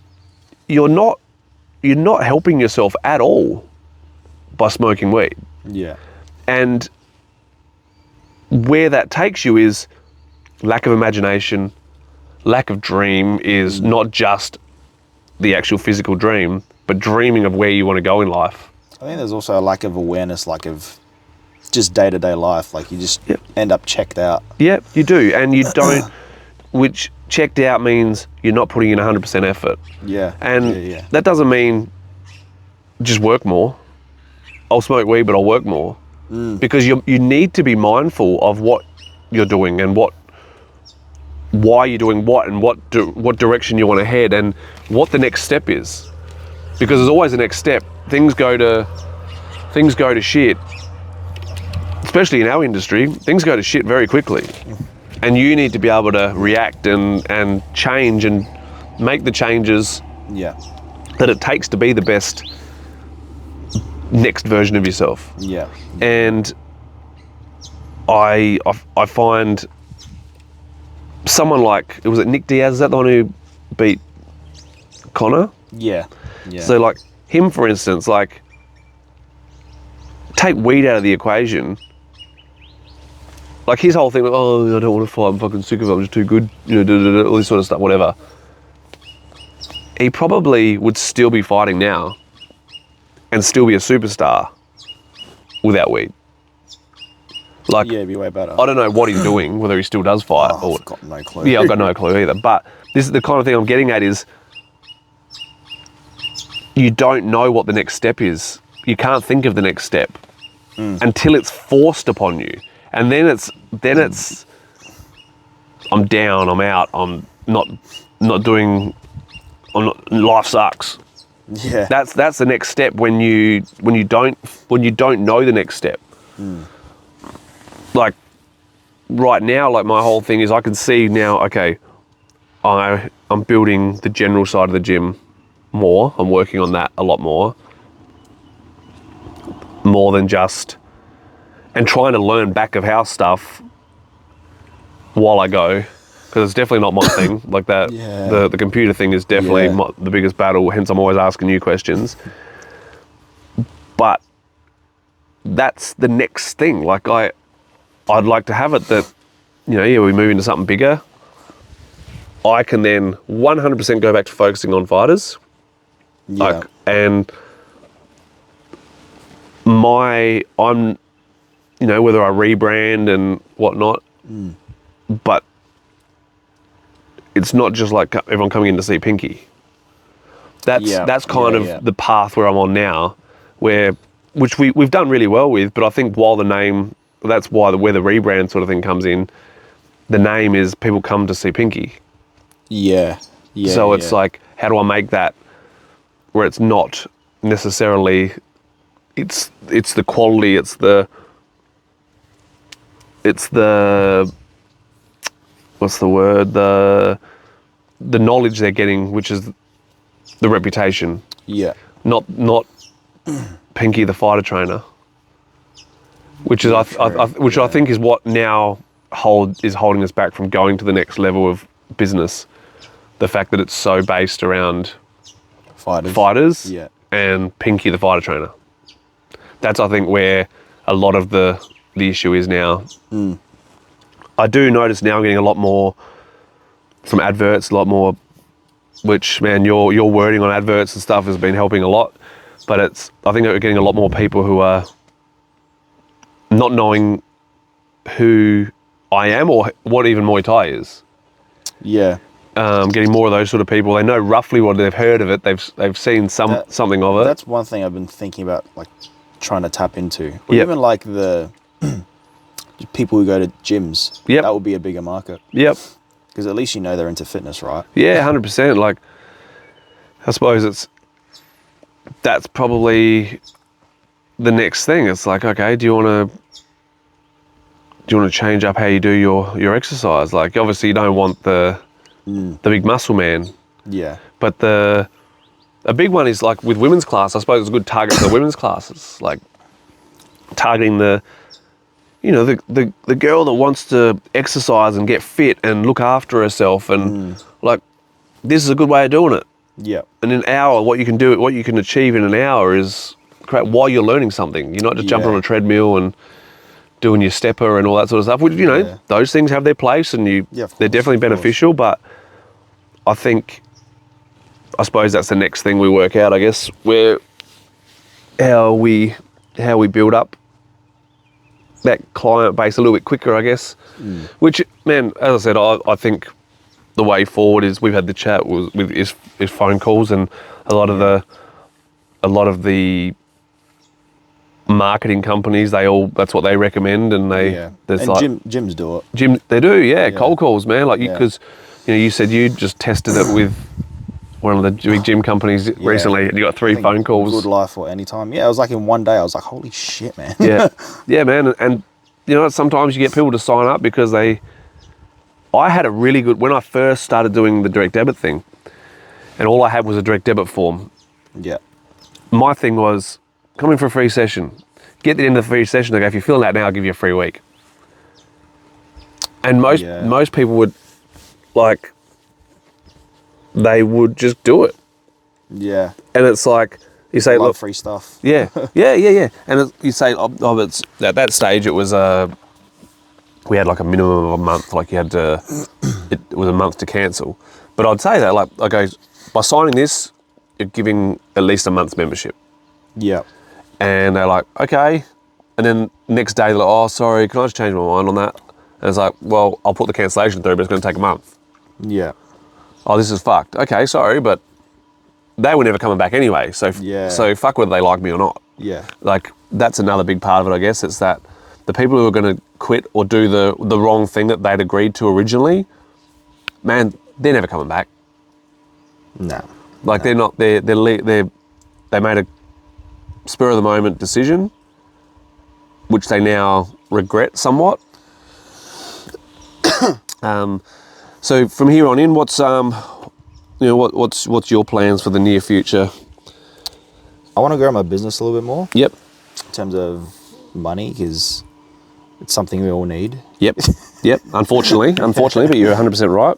you're not helping yourself at all by smoking weed. Yeah. And where that takes you is lack of imagination, lack of dream is not just the actual physical dream, but dreaming of where you want to go in life. I think there's also a lack of awareness, like of just day-to-day life. Like, you just end up checked out. Yeah, you do. And you don't, which checked out means you're not putting in 100% effort. Yeah. And that doesn't mean just work more. I'll smoke weed, but I'll work more. Because you need to be mindful of what you're doing and why you're doing what, and what direction you want to head, and what the next step is. Because there's always a next step. Things go to shit. Especially in our industry, things go to shit very quickly. And you need to be able to react and change and make the changes that it takes to be the best next version of yourself. Yeah. And I find someone like, was it Nick Diaz? Is that the one who beat Connor? Yeah. So, like, him, for instance, like, take weed out of the equation. Like, his whole thing, like, oh, I don't want to fight, I'm fucking sick of it, I'm just too good, you know, all this sort of stuff, whatever. He probably would still be fighting now and still be a superstar without weed. Like, Yeah, it'd be way better. I don't know what he's doing, whether he still does fight. I've got no clue. Yeah, I've got no clue either. But this is the kind of thing I'm getting at is, you don't know what the next step is. You can't think of the next step until it's forced upon you. And then it's I'm down, I'm out, I'm not doing, life sucks. Yeah. That's the next step when you don't know the next step. Like, right now, like, my whole thing is, I can see now, okay, I'm building the general side of the gym more. I'm working on that a lot more than just, and trying to learn back of house stuff while I go, because it's definitely not my thing. Like, that, the computer thing is definitely the biggest battle. Hence, I'm always asking you questions. But that's the next thing. Like, I'd like to have it that, you know, we move into something bigger. I can then 100% go back to focusing on fighters. Like, and I'm, you know, whether I rebrand and whatnot, but it's not just like everyone coming in to see Pinky. That's kind of the path where I'm on now, which we've done really well with, but I think while the name, that's why where the rebrand sort of thing comes in, the name is people come to see Pinky. So it's like, how do I make that where it's not necessarily, it's the quality, it's the what's the word, the knowledge they're getting, which is the reputation. Not Pinky the fighter trainer, which is I think is what now is holding us back from going to the next level of business. The fact that it's so based around fighters and Pinky the fighter trainer. That's, I think, where a lot of the issue is now. I do notice now I'm getting a lot more from adverts, a lot more, which, man, your wording on adverts and stuff has been helping a lot. But I think we're getting a lot more people who are not knowing who I am or what even Muay Thai is. Yeah. Getting more of those sort of people. They know roughly what they've heard of it. They've seen something of it. That's one thing I've been thinking about, like trying to tap into. Or Yep. even like the people who go to gyms. Yep. That would be a bigger market. Yep. Because at least you know they're into fitness, right? Yeah, 100%. Like, I suppose that's probably the next thing. It's like, okay, do you want to change up how you do your exercise? Like, obviously you don't want the big muscle man, Yeah. but a big one is like with women's class. I suppose it's a good target for the women's classes, like targeting the girl that wants to exercise and get fit and look after herself, and like, this is a good way of doing it. Yeah. In an hour, what you can achieve in an hour is great while you're learning something. You're not just jumping on a treadmill and doing your stepper and all that sort of stuff. Which, those things have their place, and they're definitely beneficial. But I suppose that's the next thing we work out, I guess, how we build up that client base a little bit quicker, I guess. Which, man, as I said, I think the way forward is, we've had the chat is phone calls, and a lot of the marketing companies, that's what they recommend, and gyms do it. They do, cold calls, man. Like, because you said you just tested it with one of the big gym companies recently, and you got 3 phone calls. Good Life or Anytime. Yeah, it was like in one day, I was like, holy shit, man. Yeah, man. And sometimes you get people to sign up because I had a really good, when I first started doing the direct debit thing, and all I had was a direct debit form. Yeah. My thing was, come in for a free session. Get the end of the free session. They go, if you're feeling that now, I'll give you a free week. And most people would, like, they would just do it. Yeah. And it's like, you say, look, free stuff. Yeah. And you say, it's at that stage, it was we had like a minimum of a month. Like, you had to, it was a month to cancel. But I'd say that, like, I go, by signing this, you're giving at least a month's membership. Yeah. And they're like, okay. And then next day, they're like, oh, sorry, can I just change my mind on that? And it's like, well, I'll put the cancellation through, but it's going to take a month. Yeah. Oh, this is fucked. Okay, sorry, but they were never coming back anyway. So fuck whether they like me or not. Yeah. Like, that's another big part of it, I guess. It's that the people who are going to quit or do the wrong thing that they'd agreed to originally, man, they're never coming back. No. Like, they're not. They made a spur of the moment decision, which they now regret somewhat. So from here on in, what's your plans for the near future? I want to grow my business a little bit more. Yep. In terms of money, because it's something we all need. Yep. Unfortunately, but you're 100% right.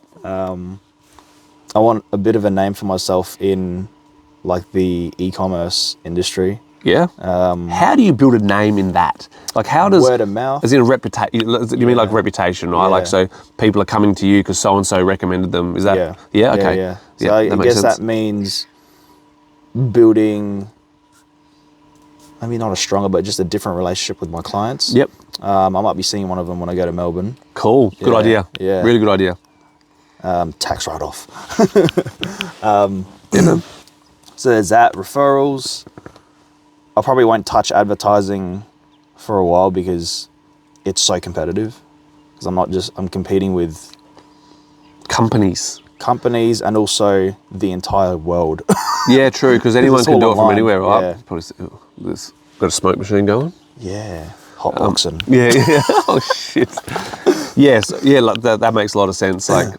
I want a bit of a name for myself in, like, the e-commerce industry. Yeah. How do you build a name in that? Like, how does word of mouth? As in a reputation? You mean like reputation, right? Yeah. Like, so people are coming to you because so and so recommended them. Is that? Yeah. Okay. Yeah. So I guess that means building, maybe not a stronger, but just a different relationship with my clients. Yep. I might be seeing one of them when I go to Melbourne. Cool. Good idea. Yeah. Really good idea. Tax write-off. So there's that. Referrals. I probably won't touch advertising for a while because it's so competitive. Because I'm competing with companies and also the entire world. Yeah, true, because anyone can do it from anywhere, right? Yeah. Probably, there's got a smoke machine going. Yeah, hot boxing. Yeah. Oh shit. Yes, yeah, like that makes a lot of sense. Like,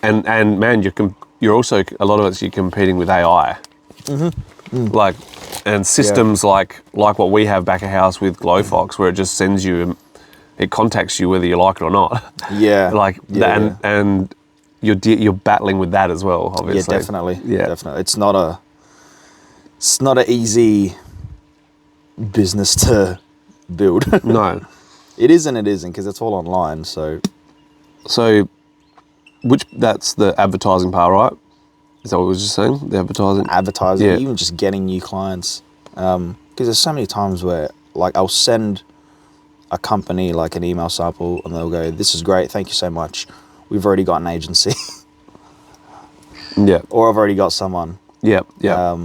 and man, you're also, a lot of it's, you're competing with AI. Like, and systems like what we have back at house with Glowfox, where it just sends you, it contacts you whether you like it or not. Yeah. And you're battling with that as well, obviously. Yeah, definitely. Yeah, definitely. It's not an easy business to build. No. It is and it isn't, because it's all online. So So, that's the advertising part, right? Is that what we were just saying? The advertising? Advertising, Yeah. even just getting new clients. Because there's so many times where, like, I'll send a company, like, an email sample, and they'll go, "This is great, thank you so much. We've already got an agency." Yeah. Or I've already got someone. Yeah. Yeah.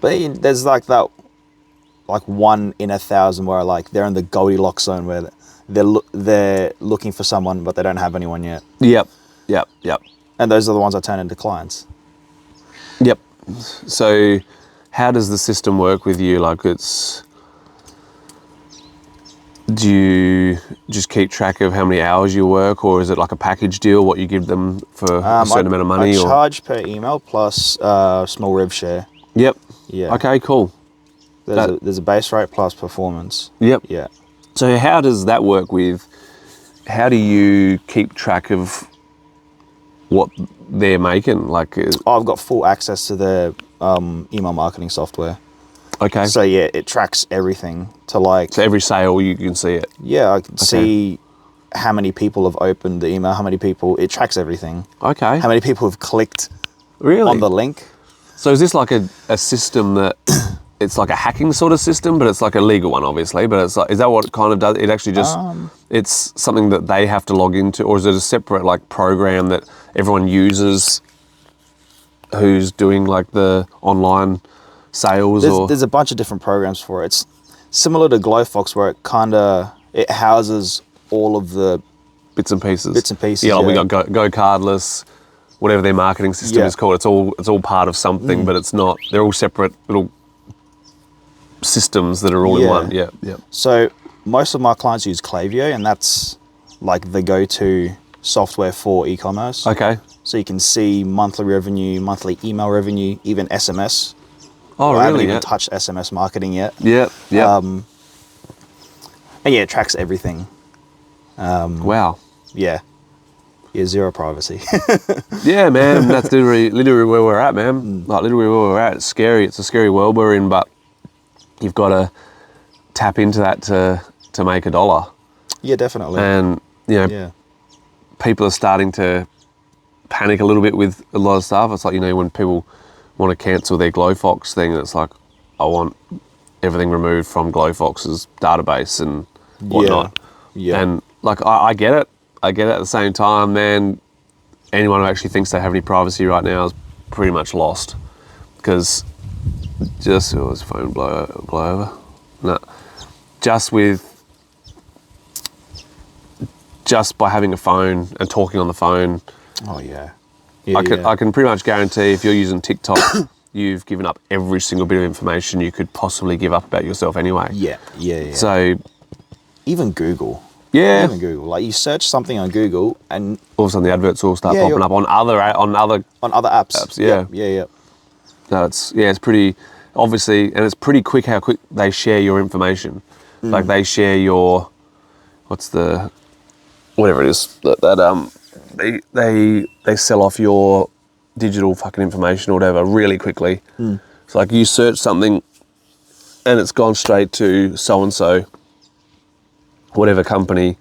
But there's, like, that, like, 1 in 1,000 where, like, they're in the Goldilocks zone where they're looking for someone, but they don't have anyone yet. Yep. Yep. Yep. And those are the ones I turn into clients. Yep. So, how does the system work with you? Like, do you just keep track of how many hours you work, or is it like a package deal, what you give them for a certain amount of money? I charge per email plus small rev share. Yep. Yeah. Okay, cool. There's a base rate plus performance. Yep. Yeah. So how does that work with, how do you keep track of what they're making? Like, I've got full access to their email marketing software. okay. So yeah, it tracks everything to, like... So every sale, you can see it? Yeah, I can see how many people have opened the email, how many people... It tracks everything. Okay. How many people have clicked Really? on the link. So is this like a system that, it's like a hacking sort of system, but it's like a legal one, obviously, but it's like, is that what it kind of does? It actually just, it's something that they have to log into, or is it a separate, like, program that everyone uses who's doing, like, the online sales? There's a bunch of different programs for it. It's similar to Glowfox, where it houses all of the bits and pieces. Yeah, like we got Go Cardless, whatever their marketing system is called. It's all part of something, but it's not. They're all separate little systems that are all in one. Yeah, yeah. So most of my clients use Klaviyo, and that's like the go-to software for e-commerce. Okay. So you can see monthly revenue, monthly email revenue, even SMS. Oh, really? I haven't even touched SMS marketing yet. Yeah, yeah. And yeah, it tracks everything. Wow. Yeah. Yeah, zero privacy. Yeah, man. That's literally where we're at, man. Like, literally where we're at. It's scary. It's a scary world we're in, but you've got to tap into that to make a dollar. Yeah, definitely. And, people are starting to panic a little bit with a lot of stuff. It's like, when people want to cancel their Glowfox thing, it's like, I want everything removed from Glowfox's database and whatnot. Yeah. And, like, I get it. I get it. At the same time, man, anyone who actually thinks they have any privacy right now is pretty much lost. Because his phone blow over? No. Just by having a phone and talking on the phone. Oh, yeah. I can pretty much guarantee if you're using TikTok, you've given up every single bit of information you could possibly give up about yourself anyway. Yeah. So, even Google. yeah. Even Google. Like, you search something on Google and All of a sudden the adverts all start popping up on other on other apps. Yeah. No, it's pretty, obviously, and it's pretty quick how quick they share your information. Like, they share your, whatever it is, they sell off your digital fucking information or whatever really quickly. It's like you search something and it's gone straight to so-and-so, whatever company,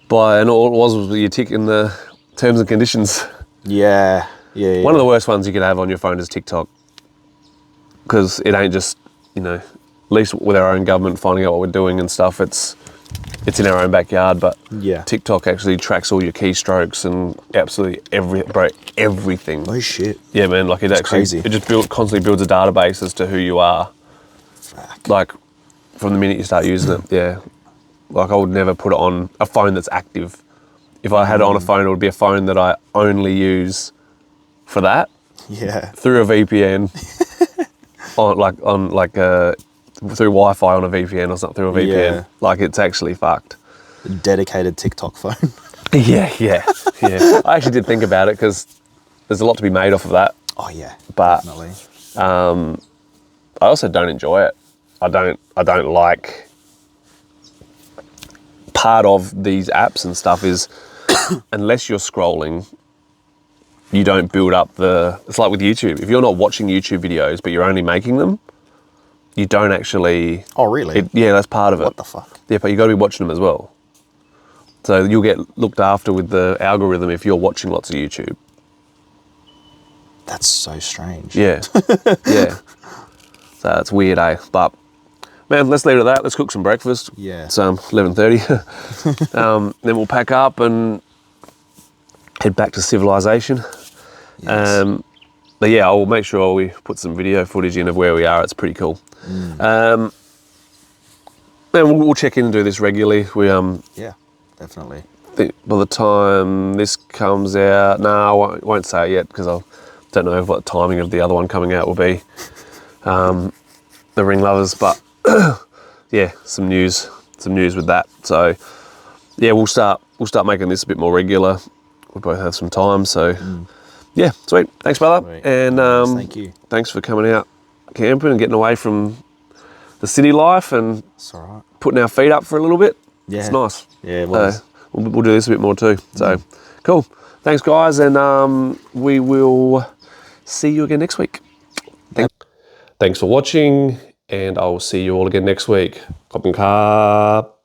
and all it was you tick in the terms and conditions. Yeah. One of the worst ones you could have on your phone is TikTok, because it ain't just, at least with our own government finding out what we're doing and stuff, it's in our own backyard, but TikTok actually tracks all your keystrokes and absolutely everything. Oh shit. Yeah, man, like it crazy. It just constantly builds a database as to who you are. Fuck. Like, from the minute you start using it, yeah. Like, I would never put it on a phone that's active. If I had it on a phone, it would be a phone that I only use for that. Yeah. Through a VPN. Through Wi-Fi on a VPN or something, through a VPN. Yeah. Like, it's actually fucked. A dedicated TikTok phone. Yeah. I actually did think about it, because there's a lot to be made off of that. Oh yeah, But definitely. I also don't enjoy it. I don't like, part of these apps and stuff is unless you're scrolling, you don't build up it's like with YouTube. If you're not watching YouTube videos but you're only making them, you don't actually... Oh really? Yeah, that's part of it. What the fuck? Yeah, but you got to be watching them as well. So you'll get looked after with the algorithm if you're watching lots of YouTube. That's so strange. Yeah, yeah. So it's weird, eh? But man, let's leave it at that. Let's cook some breakfast. Yeah. It's 11:30. Then we'll pack up and head back to civilization. Yes. But yeah, I'll make sure we put some video footage in of where we are. It's pretty cool. And we'll check in and do this regularly. We Yeah, definitely. think by the time this comes out, no, I won't say it yet because I don't know what the timing of the other one coming out will be. The Ring Lovers, but yeah, some news with that. So yeah, we'll start making this a bit more regular. We both have some time, so yeah, sweet. Thanks, brother. Sweet. And Nice, thank you. thanks for coming out camping and getting away from the city life and It's all right. putting our feet up for a little bit. Yeah. It's nice. Yeah, it was. We'll do this a bit more too. So cool. Thanks, guys, and we will see you again next week. Thanks for watching, and I'll see you all again next week. Koppen Cup.